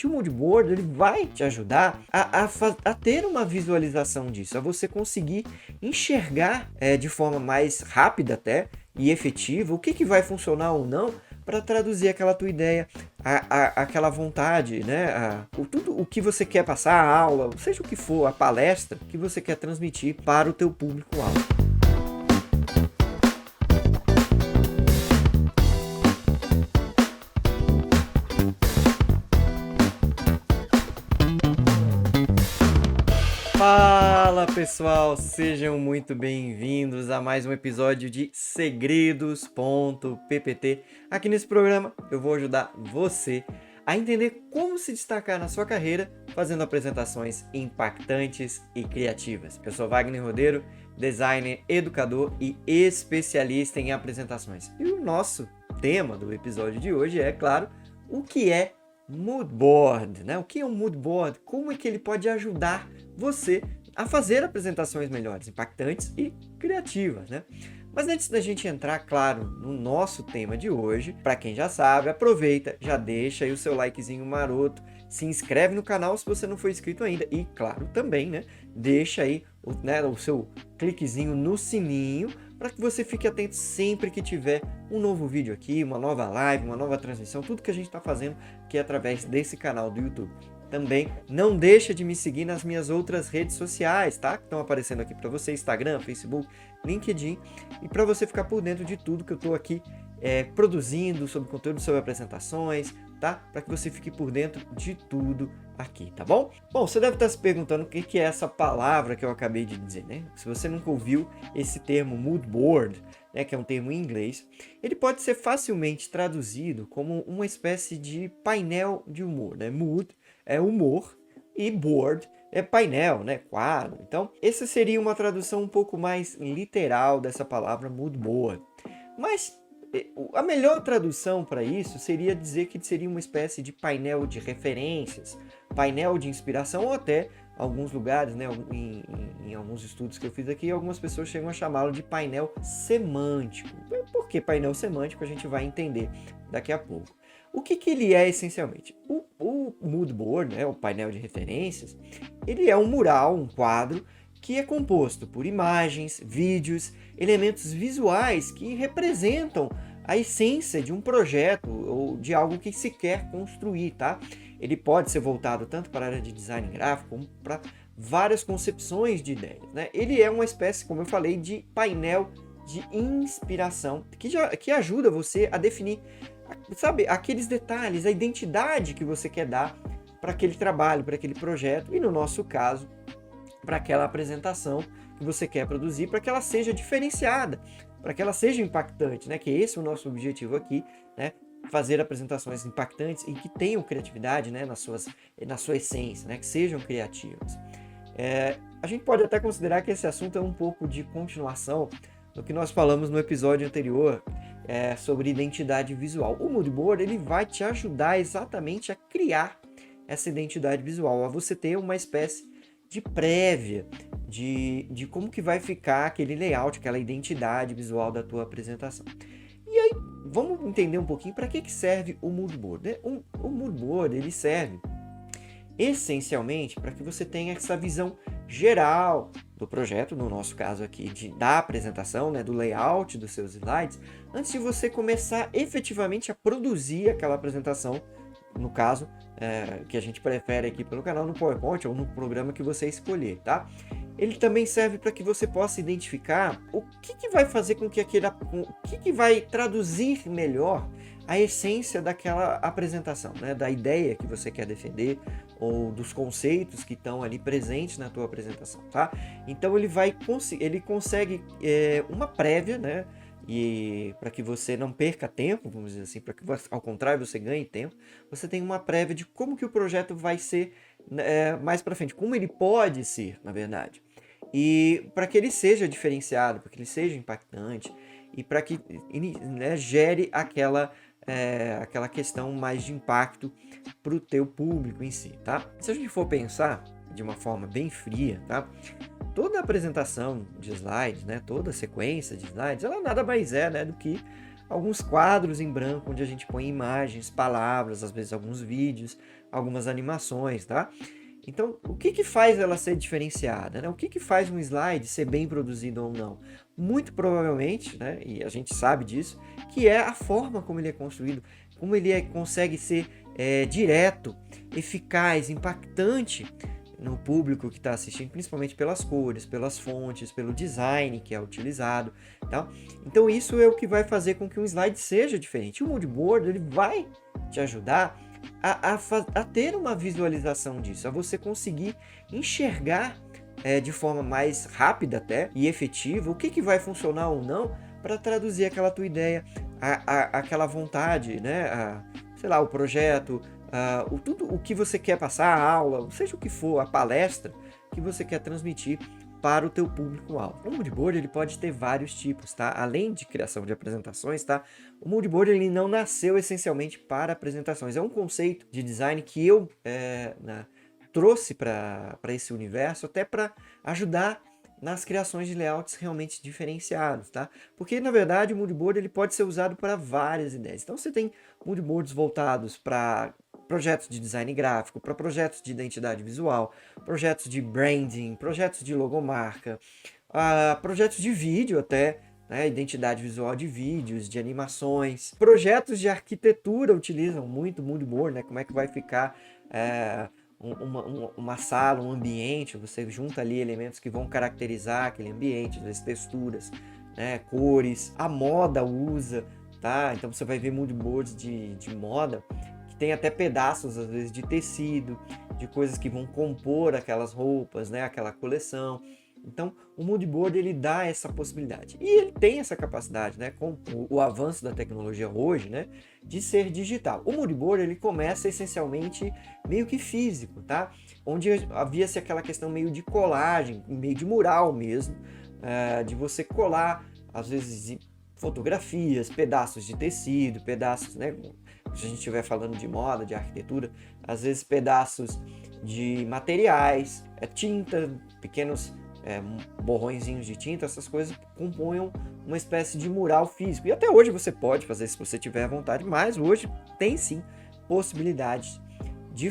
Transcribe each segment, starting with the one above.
O mood board ele vai te ajudar a ter uma visualização disso, a você conseguir enxergar de forma mais rápida até e efetiva o que vai funcionar ou não para traduzir aquela tua ideia, aquela vontade, né? Tudo o que você quer passar, a aula, seja o que for, a palestra que você quer transmitir para o teu público-alvo. Fala pessoal, sejam muito bem-vindos a mais um episódio de Segredos.ppt. Aqui nesse programa eu vou ajudar você a entender como se destacar na sua carreira fazendo apresentações impactantes e criativas. Eu sou Wagner Rodeiro, designer, educador e especialista em apresentações. E o nosso tema do episódio de hoje é, claro, o que é Mood Board, né? O que é um Mood Board? Como é que ele pode ajudar você a fazer apresentações melhores, impactantes e criativas, né? Mas antes da gente entrar, claro, no nosso tema de hoje, para quem já sabe, aproveita, já deixa aí o seu likezinho maroto, se inscreve no canal se você não for inscrito ainda e, claro, também, né? Deixa aí o seu cliquezinho no sininho para que você fique atento sempre que tiver um novo vídeo aqui, uma nova live, uma nova transmissão, tudo que a gente está fazendo aqui através desse canal do YouTube. Também não deixa de me seguir nas minhas outras redes sociais, tá? Que estão aparecendo aqui para você, Instagram, Facebook, LinkedIn, e para você ficar por dentro de tudo que eu estou aqui produzindo sobre conteúdo sobre apresentações, tá? Para que você fique por dentro de tudo aqui, tá bom? Bom, você deve estar se perguntando o que é essa palavra que eu acabei de dizer, né? Se você nunca ouviu esse termo mood board, né, que é um termo em inglês, ele pode ser facilmente traduzido como uma espécie de painel de humor, né? Mood é humor e board é painel, né? Quadro. Então, essa seria uma tradução um pouco mais literal dessa palavra mood board. Mas a melhor tradução para isso seria dizer que seria uma espécie de painel de referências, painel de inspiração, ou até alguns lugares, né, em alguns estudos que eu fiz aqui, algumas pessoas chegam a chamá-lo de painel semântico. Por que painel semântico? A gente vai entender daqui a pouco. O que ele é essencialmente? O mood board, né, o painel de referências, ele é um mural, um quadro, que é composto por imagens, vídeos, elementos visuais que representam a essência de um projeto ou de algo que se quer construir, tá? Ele pode ser voltado tanto para a área de design gráfico como para várias concepções de ideias, né? Ele é uma espécie, como eu falei, de painel de inspiração que ajuda você a definir, sabe, aqueles detalhes, a identidade que você quer dar para aquele trabalho, para aquele projeto e, no nosso caso, para aquela apresentação que você quer produzir, para que ela seja diferenciada, para que ela seja impactante, né? Que esse é o nosso objetivo aqui, né? Fazer apresentações impactantes e que tenham criatividade, né? na sua essência, né? Que sejam criativas. A gente pode até considerar que esse assunto é um pouco de continuação do que nós falamos no episódio anterior sobre identidade visual. O mood board ele vai te ajudar exatamente a criar essa identidade visual, a você ter uma espécie de prévia de como que vai ficar aquele layout, aquela identidade visual da tua apresentação. E aí, vamos entender um pouquinho para que serve o mood board, né? O mood board ele serve essencialmente para que você tenha essa visão geral do projeto, no nosso caso aqui, da apresentação, né, do layout dos seus slides, antes de você começar efetivamente a produzir aquela apresentação, no caso, que a gente prefere aqui pelo canal, no PowerPoint ou no programa que você escolher, tá? Ele também serve para que você possa identificar o que vai fazer com que o que vai traduzir melhor a essência daquela apresentação, né? Da ideia que você quer defender ou dos conceitos que estão ali presentes na tua apresentação, tá? Então ele consegue uma prévia, né? E para que você não perca tempo, vamos dizer assim, para que ao contrário você ganhe tempo, você tem uma prévia de como que o projeto vai ser mais para frente, como ele pode ser, na verdade. E para que ele seja diferenciado, para que ele seja impactante e para que né, gere aquela questão mais de impacto para o teu público em si, tá? Se a gente for pensar de uma forma bem fria, tá? Toda apresentação de slides, né, toda sequência de slides, ela nada mais é, né, do que alguns quadros em branco onde a gente põe imagens, palavras, às vezes alguns vídeos, algumas animações, tá? Então, o que faz ela ser diferenciada, né? O que faz um slide ser bem produzido ou não? Muito provavelmente, né, e a gente sabe disso, que é a forma como ele é construído, como ele consegue ser direto, eficaz, impactante no público que está assistindo, principalmente pelas cores, pelas fontes, pelo design que é utilizado, tá? Então isso é o que vai fazer com que um slide seja diferente. O mood board ele vai te ajudar a ter uma visualização disso, a você conseguir enxergar de forma mais rápida até e efetiva o que vai funcionar ou não para traduzir aquela tua ideia, aquela vontade, né? Sei lá, o projeto, tudo o que você quer passar, a aula, seja o que for, a palestra que você quer transmitir para o teu público-alvo. O mood board ele pode ter vários tipos, tá? Além de criação de apresentações, tá? O mood board ele não nasceu essencialmente para apresentações. É um conceito de design que eu trouxe para esse universo até para ajudar nas criações de layouts realmente diferenciados, tá? Porque, na verdade, o mood board ele pode ser usado para várias ideias. Então, você tem mood boards voltados para projetos de design gráfico, para projetos de identidade visual, projetos de branding, projetos de logomarca, projetos de vídeo até, né? Identidade visual de vídeos, de animações. Projetos de arquitetura utilizam muito mood board, né? Como é que vai ficar uma sala, um ambiente, você junta ali elementos que vão caracterizar aquele ambiente, as texturas, né, cores, a moda usa, tá? Então você vai ver mood boards de moda que tem até pedaços, às vezes, de tecido, de coisas que vão compor aquelas roupas, né, aquela coleção. Então, o mood board ele dá essa possibilidade. E ele tem essa capacidade, né, com o avanço da tecnologia hoje, né, de ser digital. O mood board ele começa essencialmente meio que físico, tá? Onde havia-se aquela questão meio de colagem, meio de mural mesmo, de você colar, às vezes, fotografias, pedaços de tecido, pedaços, né, se a gente estiver falando de moda, de arquitetura, às vezes pedaços de materiais, tinta, pequenos borrõezinhos de tinta, essas coisas compunham uma espécie de mural físico. E até hoje você pode fazer se você tiver vontade, mas hoje tem sim possibilidades de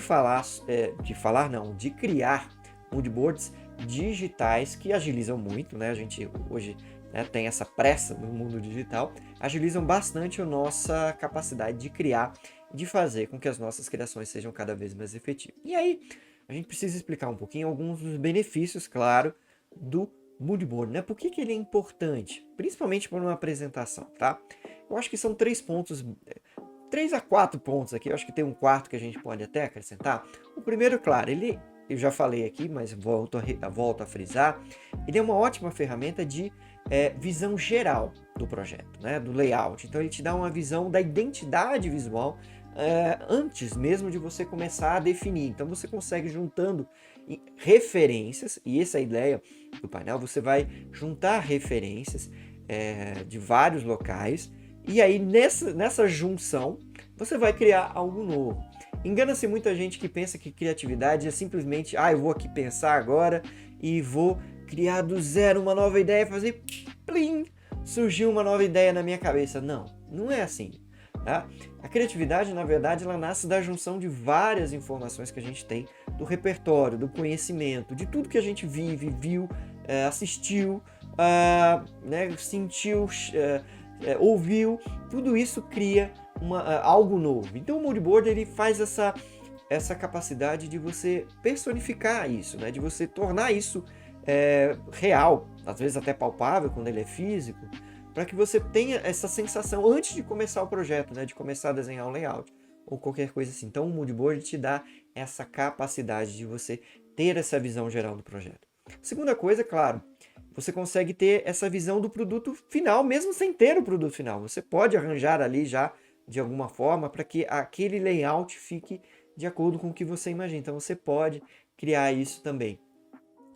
de criar mood boards digitais que agilizam muito, né? A gente hoje tem essa pressa no mundo digital, agilizam bastante a nossa capacidade de criar, de fazer com que as nossas criações sejam cada vez mais efetivas. E aí, a gente precisa explicar um pouquinho alguns dos benefícios, claro, do mood board, né? Por que ele é importante? Principalmente para uma apresentação, tá? Eu acho que são 3 a 4 pontos aqui. Eu acho que tem um quarto que a gente pode até acrescentar. O primeiro, claro, eu já falei aqui, mas volto a frisar, ele é uma ótima ferramenta de visão geral do projeto, né? Do layout. Então ele te dá uma visão da identidade visual antes mesmo de você começar a definir. Então você consegue juntando referências, e essa é a ideia do painel, você vai juntar referências de vários locais, e aí nessa junção você vai criar algo novo. Engana-se muita gente que pensa que criatividade é simplesmente, eu vou aqui pensar agora e vou criar do zero uma nova ideia, fazer plim, surgiu uma nova ideia na minha cabeça. Não é assim. Tá? A criatividade, na verdade, ela nasce da junção de várias informações que a gente tem do repertório, do conhecimento, de tudo que a gente viu, assistiu, né, sentiu, ouviu. Tudo isso cria algo novo. Então o mood board ele faz essa capacidade de você personificar isso, né, de você tornar isso real, às vezes até palpável quando ele é físico, para que você tenha essa sensação antes de começar o projeto, né, de começar a desenhar um layout ou qualquer coisa assim. Então o mood board te dá essa capacidade de você ter essa visão geral do projeto. Segunda coisa, claro, você consegue ter essa visão do produto final, mesmo sem ter o produto final. Você pode arranjar ali já de alguma forma para que aquele layout fique de acordo com o que você imagina. Então você pode criar isso também.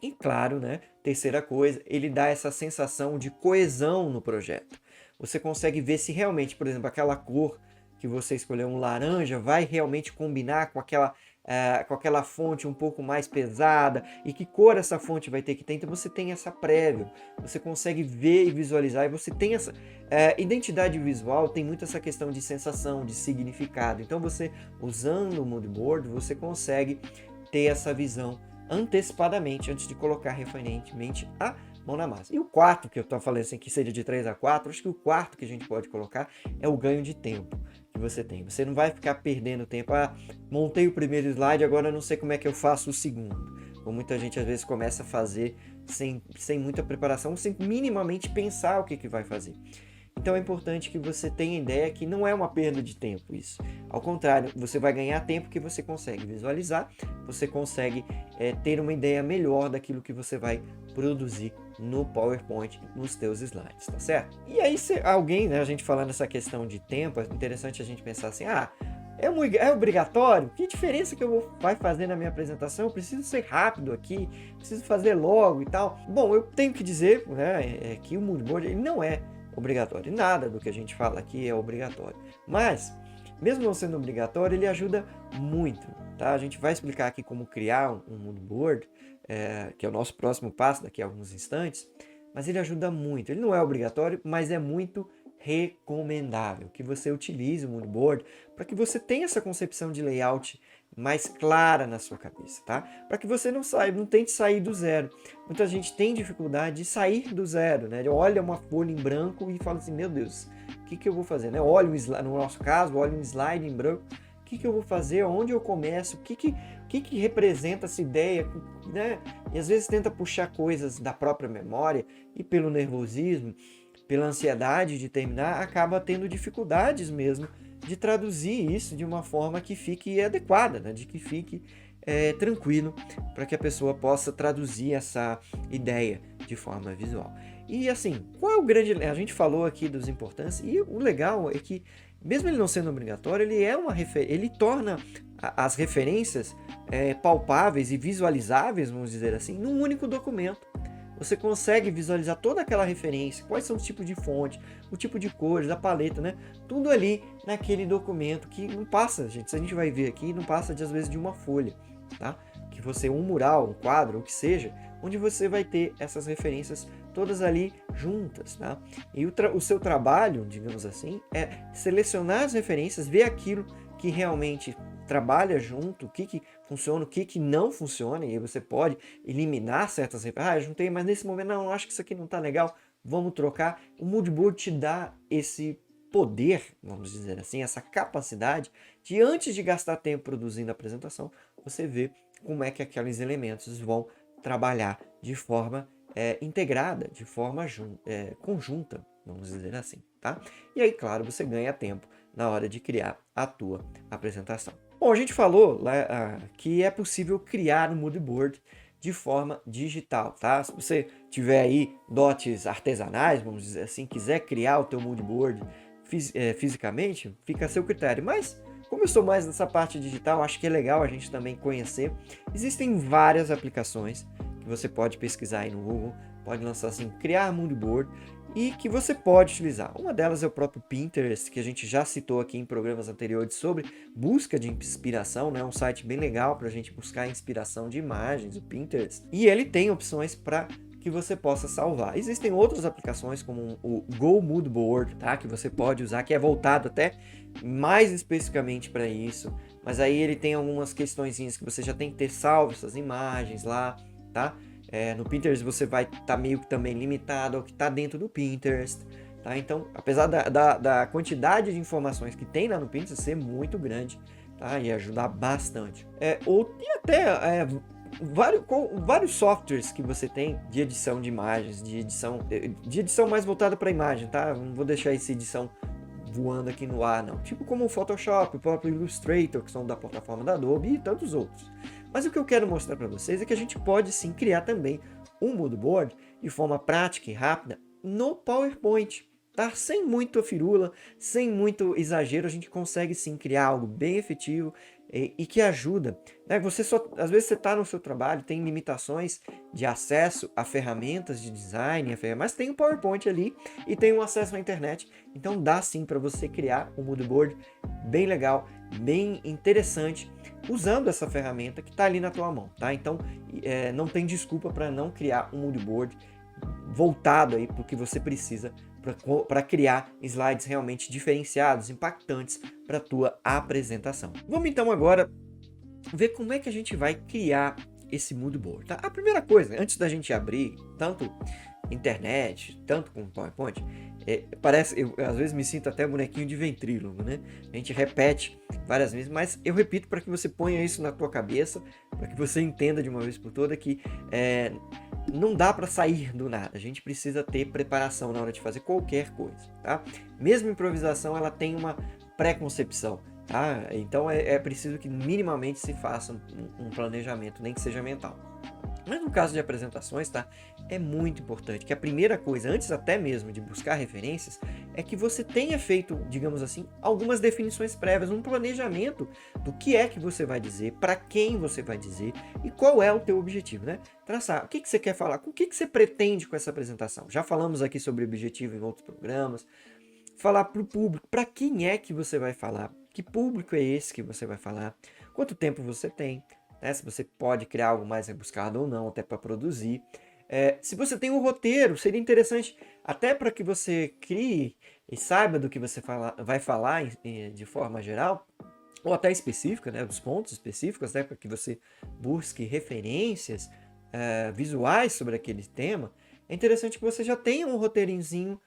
E claro, né, terceira coisa, ele dá essa sensação de coesão no projeto. Você consegue ver se realmente, por exemplo, aquela cor que você escolheu, um laranja, vai realmente combinar com aquela com aquela fonte um pouco mais pesada, e que cor essa fonte vai ter que ter. Então você tem essa prévia, você consegue ver e visualizar, e você tem essa identidade visual, tem muito essa questão de sensação, de significado. Então você, usando o mood board, você consegue ter essa visão antecipadamente, antes de colocar referentemente a mão na massa. E o quarto, que eu estou falando assim, que seria de 3 a 4, acho que o quarto que a gente pode colocar é o ganho de tempo que você tem. Você não vai ficar perdendo tempo. Montei o primeiro slide, agora não sei como é que eu faço o segundo. Como muita gente às vezes começa a fazer sem muita preparação, sem minimamente pensar o que vai fazer. Então é importante que você tenha ideia que não é uma perda de tempo isso. Ao contrário, você vai ganhar tempo que você consegue visualizar, você consegue ter uma ideia melhor daquilo que você vai produzir no PowerPoint, nos teus slides, tá certo? E aí, se alguém, né, a gente falando essa questão de tempo, é interessante a gente pensar assim, é obrigatório? Que diferença que vai fazer na minha apresentação? Eu preciso ser rápido aqui, preciso fazer logo e tal. Bom, eu tenho que dizer, né, que o mood board ele não é obrigatório. Nada do que a gente fala aqui é obrigatório. Mas, mesmo não sendo obrigatório, ele ajuda muito, tá? A gente vai explicar aqui como criar um mood board, que é o nosso próximo passo daqui a alguns instantes, mas ele ajuda muito. Ele não é obrigatório, mas é muito recomendável que você utilize o mood board para que você tenha essa concepção de layout mais clara na sua cabeça, tá? Para que você não tente sair do zero. Muita gente tem dificuldade de sair do zero, né? Olha uma folha em branco e fala assim, meu Deus, o que eu vou fazer, né? Olha no nosso caso, olha um slide em branco, o que eu vou fazer, onde eu começo, o que representa essa ideia, né? E às vezes tenta puxar coisas da própria memória e pelo nervosismo, pela ansiedade de terminar, acaba tendo dificuldades mesmo de traduzir isso de uma forma que fique adequada, né? De que fique tranquilo, para que a pessoa possa traduzir essa ideia de forma visual. E assim, qual é o grande... A gente falou aqui dos importâncias, e o legal é que, mesmo ele não sendo obrigatório, ele torna as referências palpáveis e visualizáveis, vamos dizer assim, num único documento. Você consegue visualizar toda aquela referência, quais são os tipos de fonte, o tipo de cores, a paleta, né? Tudo ali naquele documento que não passa, gente, se a gente vai ver aqui, não passa às vezes de uma folha, tá? Que você, um mural, um quadro, o que seja, onde você vai ter essas referências todas ali juntas, tá? E o seu trabalho, digamos assim, é selecionar as referências, ver aquilo que realmente trabalha junto, o que funciona, o que não funciona, e aí você pode eliminar certas referências. Eu juntei, mas nesse momento não, acho que isso aqui não está legal, vamos trocar. O mood board te dá esse poder, vamos dizer assim, essa capacidade de, antes de gastar tempo produzindo a apresentação, você vê como é que aqueles elementos vão trabalhar de forma integrada, de forma conjunta, vamos dizer assim, tá? E aí, claro, você ganha tempo na hora de criar a tua apresentação. Bom, a gente falou que é possível criar um mood board de forma digital, tá? Se você tiver aí dotes artesanais, vamos dizer assim, quiser criar o teu mood board fisicamente, fica a seu critério. Mas, como eu sou mais nessa parte digital, acho que é legal a gente também conhecer. Existem várias aplicações que você pode pesquisar aí no Google, pode lançar assim, criar mood board, e que você pode utilizar. Uma delas é o próprio Pinterest, que a gente já citou aqui em programas anteriores sobre busca de inspiração, né? Um site bem legal para a gente buscar inspiração de imagens, o Pinterest. E ele tem opções para que você possa salvar. Existem outras aplicações como o Go Mood Board, tá? Que você pode usar, que é voltado até mais especificamente para isso. Mas aí ele tem algumas questõezinhas que você já tem que ter salvo essas imagens lá, tá? No Pinterest você vai estar meio que também limitado ao que está dentro do Pinterest, tá? Então, apesar da quantidade de informações que tem lá no Pinterest ser muito grande, tá? E ajudar bastante. E até vários softwares que você tem de edição de imagens, de edição mais voltada para imagem, tá? Não vou deixar essa edição voando aqui no ar, não. Tipo como o Photoshop, o próprio Illustrator, que são da plataforma da Adobe, e tantos outros. Mas o que eu quero mostrar para vocês é que a gente pode sim criar também um mood board de forma prática e rápida no PowerPoint, tá? Sem muita firula, sem muito exagero, a gente consegue sim criar algo bem efetivo e que ajuda, né? Às vezes você está no seu trabalho, tem limitações de acesso a ferramentas de design, mas tem o PowerPoint ali e tem um acesso à internet, então dá sim para você criar um mood board bem legal, bem interessante, usando essa ferramenta que está ali na tua mão, tá? Então, não tem desculpa para não criar um mood board voltado aí para o que você precisa para criar slides realmente diferenciados, impactantes para a tua apresentação. Vamos então agora ver como é que a gente vai criar esse mood board, tá? A primeira coisa, antes da gente abrir tanto internet, tanto com PowerPoint, eu às vezes me sinto até bonequinho de ventrílogo, né? A gente repete várias vezes, mas eu repito para que você ponha isso na tua cabeça, para que você entenda de uma vez por toda que não dá para sair do nada. A gente precisa ter preparação na hora de fazer qualquer coisa, tá? Mesmo improvisação, ela tem uma pré-concepção, tá? Então é preciso que minimamente se faça um planejamento, nem que seja mental. Mas no caso de apresentações, tá? É muito importante que a primeira coisa, antes até mesmo de buscar referências, é que você tenha feito, digamos assim, algumas definições prévias, um planejamento do que é que você vai dizer, para quem você vai dizer e qual é o teu objetivo, né? Traçar o que você quer falar, o que você pretende com essa apresentação. Já falamos aqui sobre objetivo em outros programas. Falar para o público, para quem é que você vai falar, que público é esse que você vai falar, quanto tempo você tem, né? Se você pode criar algo mais rebuscado ou não, até para produzir. Se você tem um roteiro, seria interessante até para que você crie e saiba do que você vai falar de forma geral, ou até específica, né? Dos pontos específicos, né? Para que você busque referências visuais sobre aquele tema. É interessante que você já tenha um roteirinho,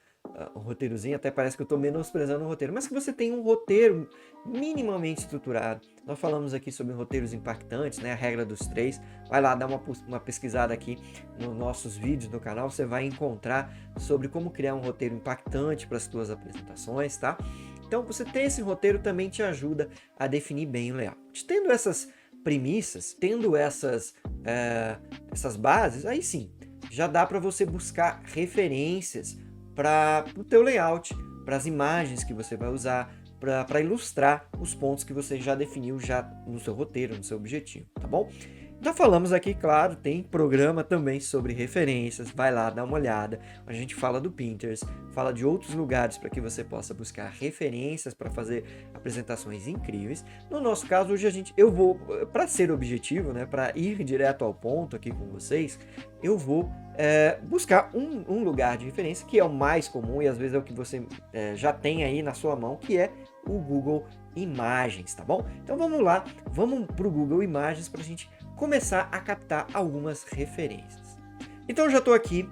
até parece que eu estou menosprezando o roteiro, mas que você tenha um roteiro minimamente estruturado. Nós falamos aqui sobre roteiros impactantes, né? A regra dos 3. Vai lá dar uma pesquisada aqui nos nossos vídeos no canal, você vai encontrar sobre como criar um roteiro impactante para as suas apresentações, tá? Então, você ter esse roteiro também te ajuda a definir bem o layout. Tendo essas premissas, tendo essas bases, aí sim, já dá para você buscar referências para o teu layout, para as imagens que você vai usar, para ilustrar os pontos que você já definiu já no seu roteiro, no seu objetivo, tá bom? Já falamos aqui, claro, tem programa também sobre referências, vai lá, dá uma olhada. A gente fala do Pinterest, fala de outros lugares para que você possa buscar referências para fazer apresentações incríveis. No nosso caso, hoje eu vou, para ser objetivo, né, para ir direto ao ponto aqui com vocês, eu vou buscar um lugar de referência que é o mais comum e às vezes é o que você já tem aí na sua mão, que é o Google Imagens, tá bom? Então vamos lá, vamos para o Google Imagens para a gente começar a captar algumas referências. Então eu já estou aqui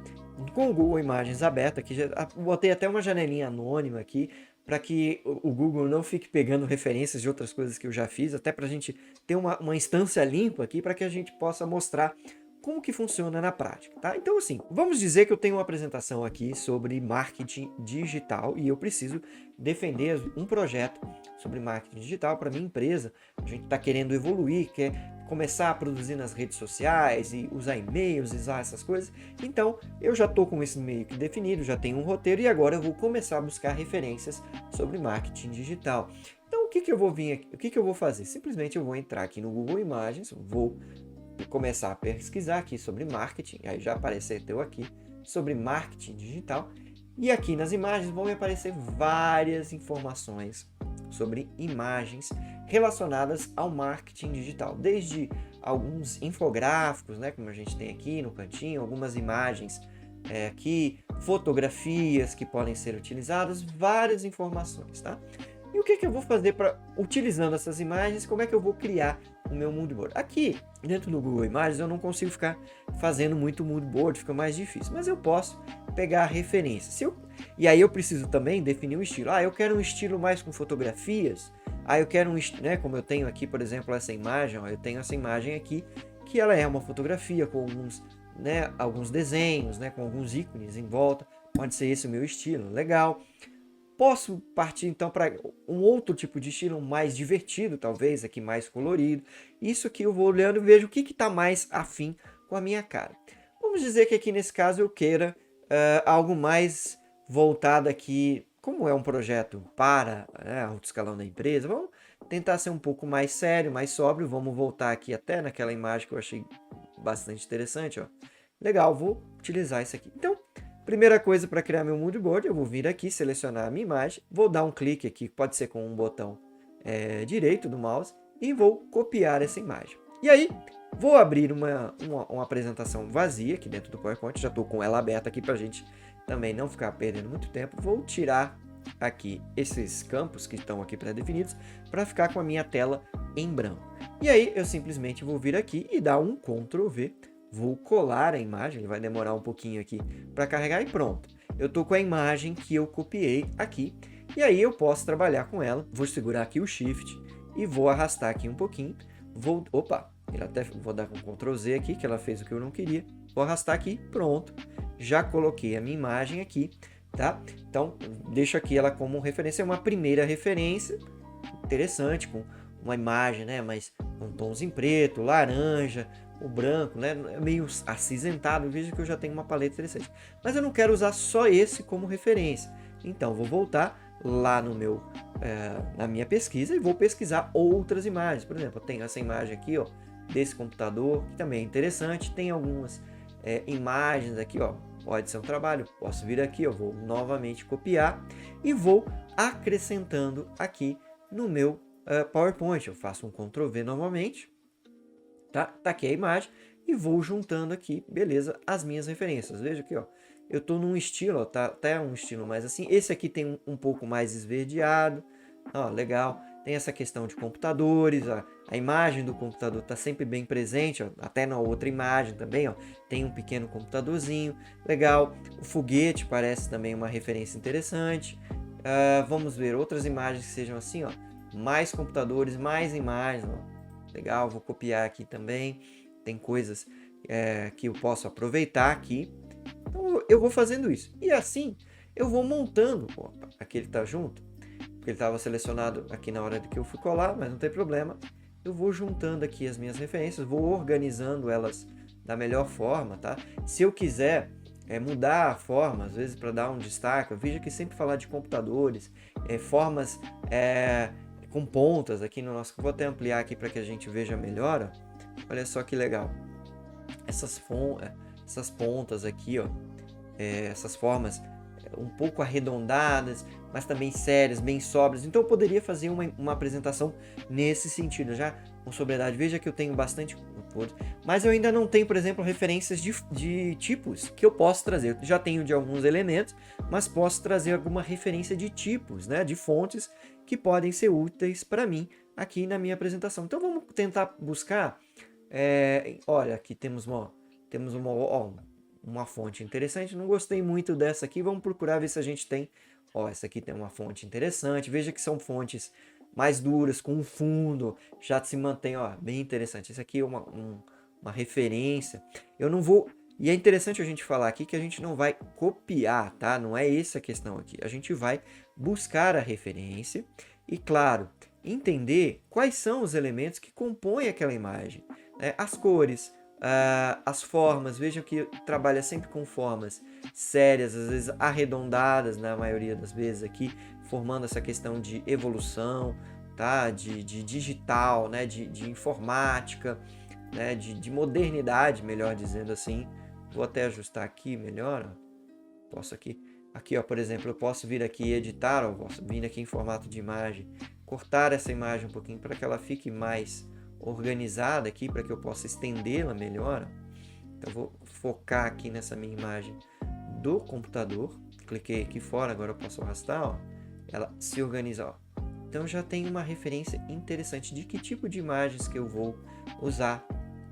com o Google Imagens aberto, aqui já botei até uma janelinha anônima aqui para que o Google não fique pegando referências de outras coisas que eu já fiz, até para a gente ter uma instância limpa aqui para que a gente possa mostrar como que funciona na prática, tá? Então assim, vamos dizer que eu tenho uma apresentação aqui sobre marketing digital e eu preciso defender um projeto sobre marketing digital para minha empresa. A gente está querendo evoluir, quer começar a produzir nas redes sociais e usar e-mails, usar essas coisas. Então, eu já estou com esse meio que definido, já tenho um roteiro e agora eu vou começar a buscar referências sobre marketing digital. Então, o que eu vou vir aqui? O que eu vou fazer? Simplesmente eu vou entrar aqui no Google Imagens, vou começar a pesquisar aqui sobre marketing, aí já apareceu aqui sobre marketing digital, e aqui nas imagens vão me aparecer várias informações sobre imagens relacionadas ao marketing digital, desde alguns infográficos, né, como a gente tem aqui no cantinho, algumas imagens aqui, fotografias que podem ser utilizadas, várias informações, tá? E o que eu vou fazer utilizando essas imagens, como é que eu vou criar o meu mood board? Aqui, dentro do Google Imagens, eu não consigo ficar fazendo muito mood board, fica mais difícil, mas eu posso pegar a referência. E aí eu preciso também definir um estilo. Eu quero um estilo mais com fotografias. Eu quero né, como eu tenho aqui, por exemplo, essa imagem, eu tenho essa imagem aqui, que ela é uma fotografia com alguns desenhos, né, com alguns ícones em volta. Pode ser esse o meu estilo, legal. Posso partir então para um outro tipo de estilo mais divertido, talvez, aqui mais colorido. Isso aqui eu vou olhando e vejo o que está mais afim com a minha cara. Vamos dizer que aqui nesse caso eu queira algo mais voltado aqui, como é um projeto para alto escalão da empresa, vamos tentar ser um pouco mais sério, mais sóbrio. Vamos voltar aqui até naquela imagem que eu achei bastante interessante. Ó. Legal, vou utilizar isso aqui. Então, primeira coisa para criar meu mood board, eu vou vir aqui, selecionar a minha imagem, vou dar um clique aqui, pode ser com um botão direito do mouse, e vou copiar essa imagem. E aí, vou abrir uma apresentação vazia aqui dentro do PowerPoint, já estou com ela aberta aqui para a gente também não ficar perdendo muito tempo. Vou tirar aqui esses campos que estão aqui pré-definidos para ficar com a minha tela em branco. E aí, eu simplesmente vou vir aqui e dar um Ctrl V, vou colar a imagem, ele vai demorar um pouquinho aqui para carregar e pronto. Eu estou com a imagem que eu copiei aqui e aí eu posso trabalhar com ela. Vou segurar aqui o Shift e vou arrastar aqui um pouquinho. Vou dar com Ctrl Z aqui, que ela fez o que eu não queria. Vou arrastar aqui, pronto. Já coloquei a minha imagem aqui, tá? Então, deixo aqui ela como referência, uma primeira referência interessante, com uma imagem, né, mas com tons em preto, laranja, o branco, né, meio acinzentado. Veja que eu já tenho uma paleta interessante. Mas eu não quero usar só esse como referência. Então, vou voltar lá no meu, na minha pesquisa e vou pesquisar outras imagens. Por exemplo, eu tenho essa imagem aqui, ó, desse computador, que também é interessante. Tem algumas imagens aqui, ó, pode ser um trabalho. Posso vir aqui, eu vou novamente copiar e vou acrescentando aqui no meu PowerPoint. Eu faço um Ctrl V novamente, tá? Tá aqui a imagem e vou juntando aqui, beleza, as minhas referências. Veja aqui, ó, eu estou num estilo, ó, tá até um estilo mais assim. Esse aqui tem um pouco mais esverdeado, ó, legal. Tem essa questão de computadores, ó, a imagem do computador está sempre bem presente, ó, até na outra imagem também, ó, tem um pequeno computadorzinho, legal. O foguete parece também uma referência interessante. Vamos ver outras imagens que sejam assim, ó, mais computadores, mais imagens, ó, legal. Vou copiar aqui também. Tem coisas que eu posso aproveitar aqui. Então eu vou fazendo isso. E assim eu vou montando. Opa, aqui ele está junto, porque ele estava selecionado aqui na hora que eu fui colar, mas não tem problema. Eu vou juntando aqui as minhas referências, vou organizando elas da melhor forma, tá? Se eu quiser mudar a forma, às vezes para dar um destaque, veja que sempre falar de computadores, formas com pontas aqui no nosso... Vou até ampliar aqui para que a gente veja melhor. Ó. Olha só que legal. Essas pontas aqui, ó, essas formas um pouco arredondadas, mas também sérias, bem sóbrias. Então eu poderia fazer uma apresentação nesse sentido, já com sobriedade. Veja que eu tenho bastante cores, mas eu ainda não tenho, por exemplo, referências de tipos que eu posso trazer. Eu já tenho de alguns elementos, mas posso trazer alguma referência de tipos, né, de fontes que podem ser úteis para mim aqui na minha apresentação. Então vamos tentar buscar. Olha, aqui temos uma fonte interessante. Não gostei muito dessa aqui. Vamos procurar ver se a gente tem. Ó, essa aqui tem uma fonte interessante. Veja que são fontes mais duras, com um fundo. Já se mantém, ó, bem interessante. Essa aqui é uma referência. Eu não vou... E é interessante a gente falar aqui que a gente não vai copiar, tá? Não é essa a questão aqui. A gente vai buscar a referência e, claro, entender quais são os elementos que compõem aquela imagem. As cores, as formas. Vejam que trabalha sempre com formas sérias, às vezes arredondadas na maioria das vezes aqui, formando essa questão de evolução, tá? de digital, né? de informática, né? de modernidade, melhor dizendo assim. Vou até ajustar aqui melhor. Ó. Posso aqui, ó, por exemplo, eu posso vir aqui e editar, ó, posso vir aqui em formato de imagem, cortar essa imagem um pouquinho para que ela fique mais organizada aqui, para que eu possa estendê-la melhor. Então vou focar aqui nessa minha imagem do computador, cliquei aqui fora, agora eu posso arrastar, ó, ela se organiza, ó. Então já tem uma referência interessante de que tipo de imagens que eu vou usar,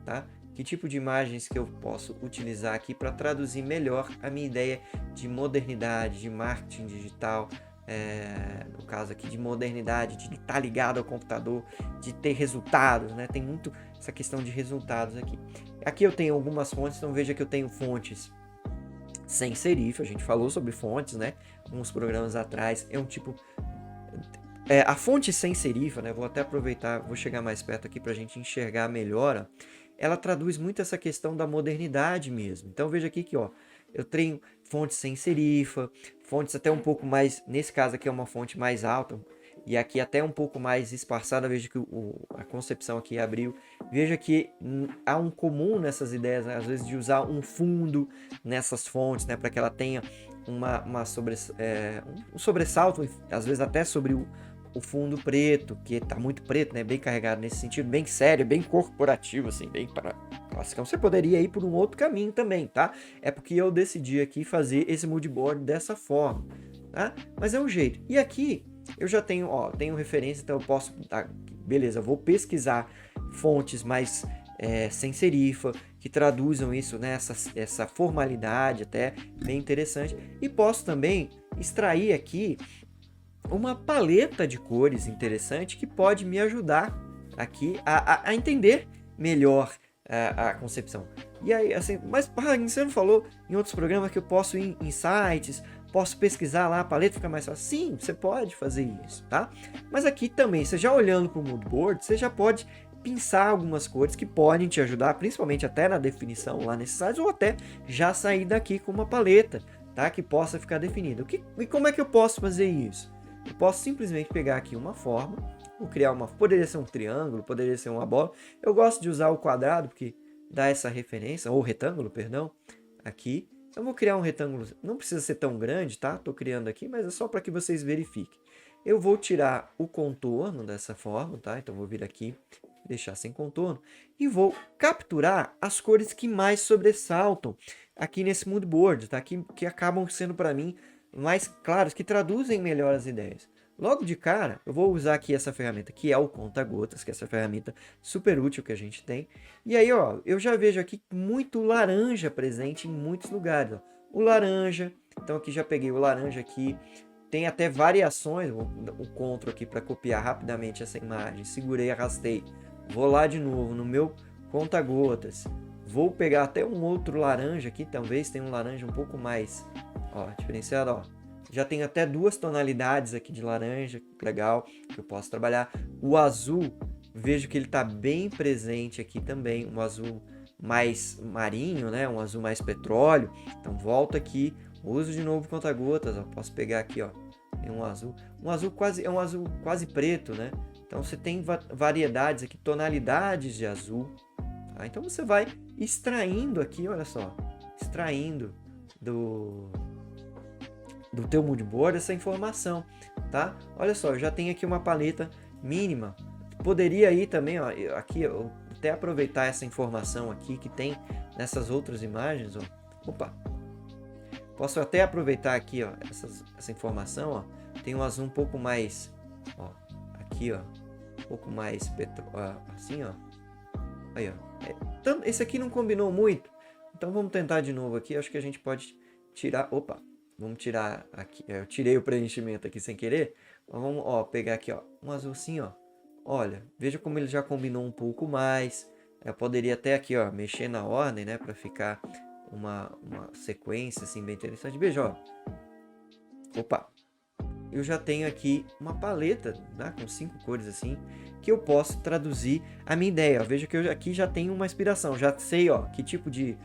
tá? Que tipo de imagens que eu posso utilizar aqui para traduzir melhor a minha ideia de modernidade, de marketing digital, no caso aqui de modernidade, de estar ligado ao computador, de ter resultados, né? Tem muito essa questão de resultados aqui. Aqui eu tenho algumas fontes, então veja que eu tenho fontes sem serif, a gente falou sobre fontes, né? Uns programas atrás, é um tipo... a fonte sem serifa, né? Vou até aproveitar, vou chegar mais perto aqui para a gente enxergar melhor, ó. Ela traduz muito essa questão da modernidade mesmo. Então veja aqui que, ó, eu tenho fontes sem serifa, fontes até um pouco mais, nesse caso aqui é uma fonte mais alta, e aqui até um pouco mais esparçada. Veja que a concepção aqui abriu. Veja que há um comum nessas ideias, né? Às vezes de usar um fundo nessas fontes, né? Para que ela tenha um sobressalto, às vezes até sobre o fundo preto, que tá muito preto, né? Bem carregado nesse sentido, bem sério, bem corporativo, assim, bem para classicão. Você poderia ir por um outro caminho também, tá? É porque eu decidi aqui fazer esse mood board dessa forma, tá? Mas é um jeito. E aqui eu já tenho, ó, tenho referência, então eu posso, beleza, eu vou pesquisar fontes mais sem serifa, que traduzam isso, né? Essa formalidade até bem interessante. E posso também extrair aqui uma paleta de cores interessante que pode me ajudar aqui a entender melhor a concepção. E aí, assim, mas você não falou em outros programas que eu posso ir em sites, posso pesquisar lá, a paleta fica mais fácil? Sim, você pode fazer isso, tá? Mas aqui também, você já olhando para o mood board, você já pode pensar algumas cores que podem te ajudar, principalmente até na definição lá nesses sites, ou até já sair daqui com uma paleta, tá? Que possa ficar definida. E como é que eu posso fazer isso? Eu posso simplesmente pegar aqui uma forma, vou criar uma, poderia ser um triângulo, poderia ser uma bola. Eu gosto de usar o quadrado porque dá essa referência, ou retângulo, perdão, aqui. Eu vou criar um retângulo, não precisa ser tão grande, tá? Estou criando aqui, mas é só para que vocês verifiquem. Eu vou tirar o contorno dessa forma, tá? Então vou vir aqui, deixar sem contorno, e vou capturar as cores que mais sobressaltam aqui nesse mood board, tá? Que acabam sendo para mim mais claros, que traduzem melhor as ideias. Logo de cara, eu vou usar aqui essa ferramenta, que é o conta-gotas, que é essa ferramenta super útil que a gente tem. E aí, ó, eu já vejo aqui muito laranja presente em muitos lugares. Ó. O laranja, então aqui já peguei o laranja aqui. Tem até variações, o Ctrl aqui para copiar rapidamente essa imagem. Segurei, arrastei. Vou lá de novo no meu conta-gotas. Vou pegar até um outro laranja aqui, talvez tenha um laranja um pouco mais, ó, diferenciado, ó. Já tenho até duas tonalidades aqui de laranja, legal, que eu posso trabalhar. O azul, vejo que ele está bem presente aqui também, um azul mais marinho, né? Um azul mais petróleo. Então volto aqui, uso de novo conta-gotas, ó. Posso pegar aqui, ó, tem um azul quase, é um azul quase preto, né? Então você tem variedades aqui, tonalidades de azul. Tá? Então você vai extraindo aqui, olha só, extraindo do teu mood board essa informação, tá? Olha só, eu já tenho aqui uma paleta mínima. Poderia ir também, ó, aqui eu até aproveitar essa informação aqui que tem nessas outras imagens, ó. Opa. Posso até aproveitar aqui, ó, essa informação, ó. Tem um azul um pouco mais, ó, aqui, ó, um pouco mais assim, ó. Aí, ó. Esse aqui não combinou muito. Então vamos tentar de novo aqui. Acho que a gente pode tirar, opa. Vamos tirar aqui, eu tirei o preenchimento aqui sem querer. Vamos, ó, pegar aqui, ó, um azulzinho, ó. Olha, veja como ele já combinou um pouco mais. Eu poderia até aqui, ó, mexer na ordem, né, para ficar uma sequência assim bem interessante. Veja, ó. Opa. Eu já tenho aqui uma paleta, né, com 5 cores assim, que eu posso traduzir a minha ideia. Ó. Veja que eu aqui já tenho uma inspiração, já sei, ó, que tipo de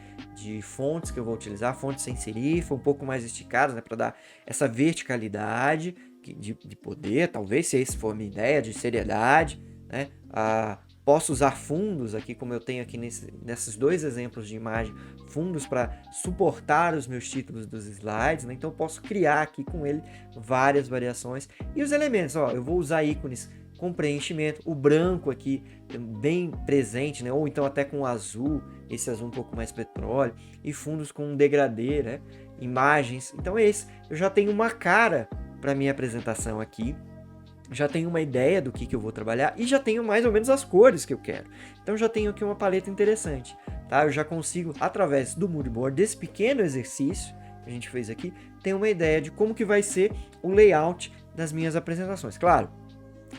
fontes que eu vou utilizar, fontes sem serifa, um pouco mais esticadas, né, para dar essa verticalidade de poder, talvez, se essa for a minha ideia, de seriedade, né. Posso usar fundos aqui, como eu tenho aqui nesses dois exemplos de imagem, fundos para suportar os meus títulos dos slides, né? Então eu posso criar aqui com ele várias variações. E os elementos, ó, eu vou usar ícones com preenchimento, o branco aqui bem presente, né? Ou então até com o azul, esse azul um pouco mais petróleo, e fundos com um degradê, né? Imagens. Então eu já tenho uma cara para minha apresentação aqui. Já tenho uma ideia do que eu vou trabalhar e já tenho mais ou menos as cores que eu quero. Então já tenho aqui uma paleta interessante, tá? Eu já consigo, através do mood board, desse pequeno exercício que a gente fez aqui, ter uma ideia de como que vai ser o layout das minhas apresentações. Claro,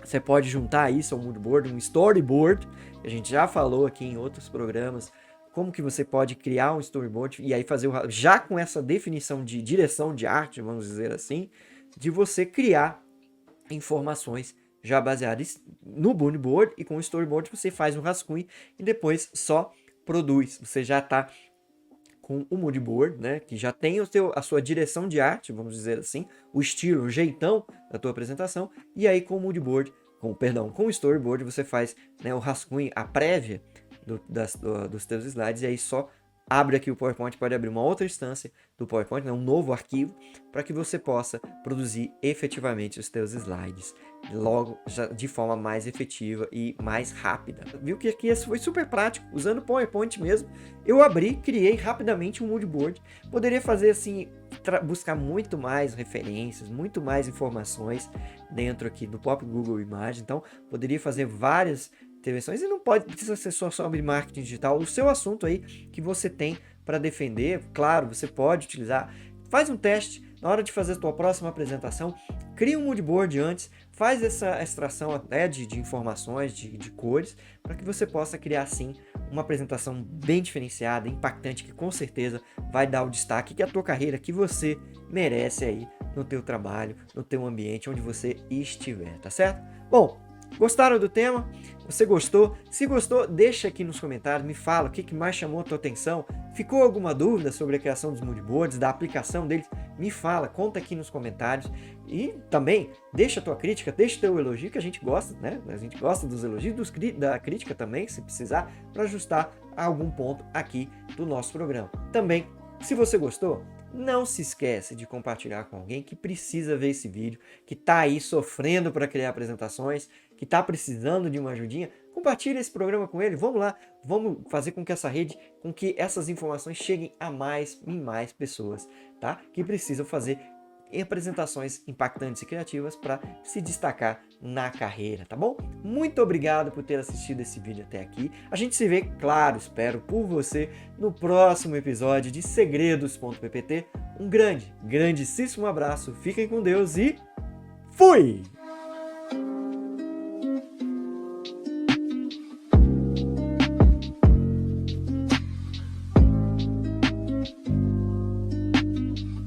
você pode juntar isso ao mood board, um storyboard, que a gente já falou aqui em outros programas, como que você pode criar um storyboard e aí fazer já com essa definição de direção de arte, vamos dizer assim, de você criar informações já baseadas no mood board, e com o storyboard você faz um rascunho e depois só produz. Você já está com o mood board, né, que já tem a sua direção de arte, vamos dizer assim, o estilo, o jeitão da tua apresentação, e aí com o mood board, com o storyboard você faz, né, o rascunho, a prévia dos teus slides, e aí só abre aqui o PowerPoint, pode abrir uma outra instância do PowerPoint, né, um novo arquivo, para que você possa produzir efetivamente os teus slides logo de forma mais efetiva e mais rápida. Viu que aqui foi super prático, usando o PowerPoint mesmo. Eu abri, criei rapidamente um mood board. Poderia fazer assim, buscar muito mais referências, muito mais informações dentro aqui do próprio Google Imagens. Então, poderia fazer várias intervenções e não precisa ser só sobre marketing digital. O seu assunto aí que você tem para defender, claro, você pode utilizar. Faz um teste. Na hora de fazer a tua próxima apresentação, cria um mood board antes, faz essa extração até de informações, de cores, para que você possa criar, assim, uma apresentação bem diferenciada, impactante, que com certeza vai dar o destaque que a tua carreira, que você merece aí no teu trabalho, no teu ambiente, onde você estiver, tá certo? Bom, gostaram do tema? Você gostou? Se gostou, deixa aqui nos comentários, me fala o que mais chamou a tua atenção. Ficou alguma dúvida sobre a criação dos mood boards, da aplicação deles? Me fala, conta aqui nos comentários. E também, deixa a tua crítica, deixa o teu elogio, que a gente gosta, né? A gente gosta dos elogios, da crítica também, se precisar, para ajustar algum ponto aqui do nosso programa. Também, se você gostou, não se esquece de compartilhar com alguém que precisa ver esse vídeo, que está aí sofrendo para criar apresentações, que está precisando de uma ajudinha. Compartilha esse programa com ele, vamos lá, vamos fazer com que essa rede, com que essas informações cheguem a mais e mais pessoas, tá? Que precisam fazer apresentações impactantes e criativas para se destacar na carreira, tá bom? Muito obrigado por ter assistido esse vídeo até aqui. A gente se vê, claro, espero por você, no próximo episódio de Segredos.ppt. Um grandíssimo abraço, fiquem com Deus e fui!